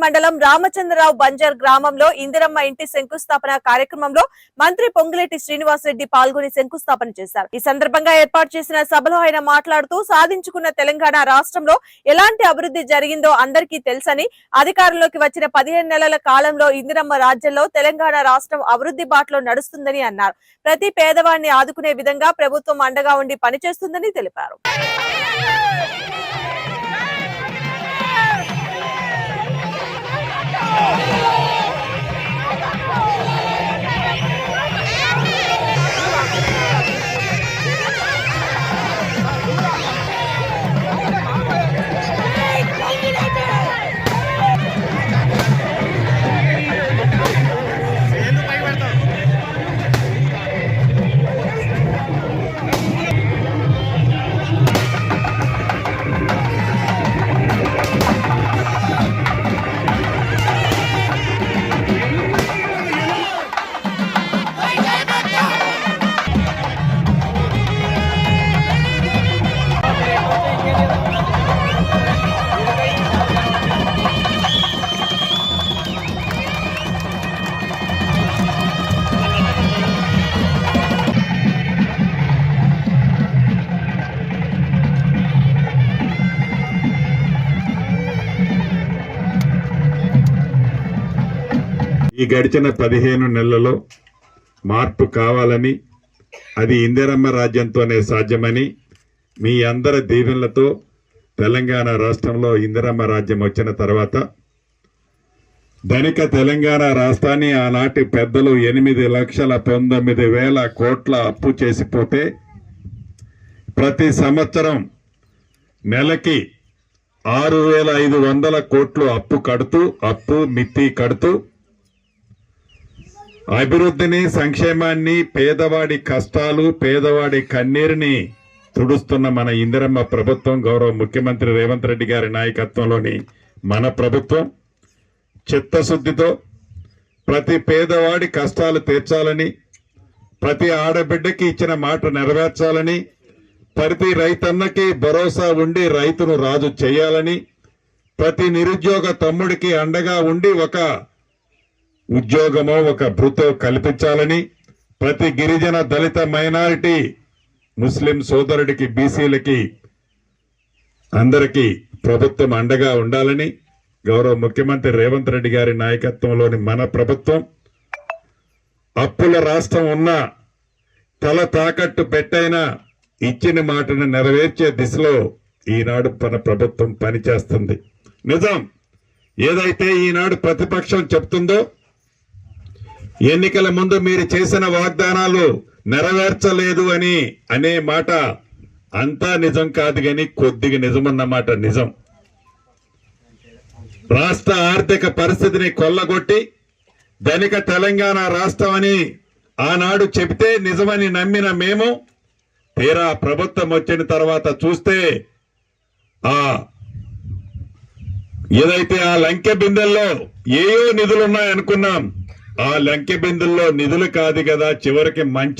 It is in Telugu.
మండలం రామచంద్రరావు బంజర్ గ్రామంలో ఇందిరమ్మ ఇంటి శంకుస్థాపన కార్యక్రమంలో మంత్రి పొంగులేటి శ్రీనివాసరెడ్డి పాల్గొని శంకుస్థాపన చేశారు. ఈ సందర్భంగా ఏర్పాటు చేసిన సభలో ఆయన మాట్లాడుతూ సాధించుకున్న తెలంగాణ రాష్ట్రంలో ఎలాంటి అభివృద్ధి జరిగిందో అందరికీ తెలుసని, అధికారంలోకి వచ్చిన 15 నెలల కాలంలో ఇందిరమ్మ రాజ్యంలో తెలంగాణ రాష్ట్రం అభివృద్ధి బాటలో నడుస్తుందని అన్నారు. ప్రతి పేదవాడిని ఆదుకునే విధంగా ప్రభుత్వం అండగా ఉండి పనిచేస్తుందని తెలిపారు. ఈ గడిచిన 15 నెలలలో మార్పు కావాలని, అది ఇందిరమ్మ రాజ్యంతోనే సాధ్యమని, మీ అందరి దీవెనలతో తెలంగాణ రాష్ట్రంలో ఇందిరమ్మ రాజ్యం వచ్చిన తర్వాత ధనిక తెలంగాణ రాష్ట్రాన్ని ఆనాటి పెద్దలు 8,19,000 కోట్ల అప్పు చేసిపోతే ప్రతి సంవత్సరం నెలకి 6,500 కోట్లు అప్పు మిత్తి కడుతూ అభివృద్ధిని, సంక్షేమాన్ని, పేదవాడి కష్టాలు, పేదవాడి కన్నీరుని తుడుస్తున్న మన ఇందిరమ్మ ప్రభుత్వం, గౌరవ ముఖ్యమంత్రి రేవంత్ రెడ్డి గారి నాయకత్వంలోని మన ప్రభుత్వం చిత్తశుద్ధితో ప్రతి పేదవాడి కష్టాలు తీర్చాలని, ప్రతి ఆడబిడ్డకి ఇచ్చిన మాట నెరవేర్చాలని, ప్రతి రైతన్నకి భరోసా ఉండి రైతును రాజు చేయాలని, ప్రతి నిరుద్యోగ తమ్ముడికి అండగా ఉండి ఒక ఉద్యోగమో ఒక భృతో కల్పించాలని, ప్రతి గిరిజన, దళిత, మైనారిటీ, ముస్లిం సోదరుడికి, బీసీలకి అందరికీ ప్రభుత్వం అండగా ఉండాలని గౌరవ ముఖ్యమంత్రి రేవంత్ రెడ్డి గారి నాయకత్వంలోని మన ప్రభుత్వం అప్పుల రాష్ట్రం ఉన్న తల తాకట్టు పెట్టైనా ఇచ్చిన మాటను నెరవేర్చే దిశలో ఈనాడు మన ప్రభుత్వం పనిచేస్తుంది. నిజం, ఏదైతే ఈనాడు ప్రతిపక్షం చెప్తుందో ఎన్నికల ముందు మీరు చేసిన వాగ్దానాలు నెరవేర్చలేదు అని అనే మాట అంతా నిజం కాదు, కానీ కొద్దిగా నిజమన్నమాట నిజం. రాష్ట్ర ఆర్థిక పరిస్థితిని కొల్లగొట్టి ధనిక తెలంగాణ రాష్ట్రం అని ఆనాడు చెబితే నిజమని నమ్మిన మేము తీరా ప్రభుత్వం వచ్చిన తర్వాత చూస్తే ఏదైతే ఆ లంకె బిందెల్లో ఏయో నిధులున్నాయనుకున్నాం, ఆ లంకె బిందుల్లో నిధులు కాదు కదా, చివరికి మంచి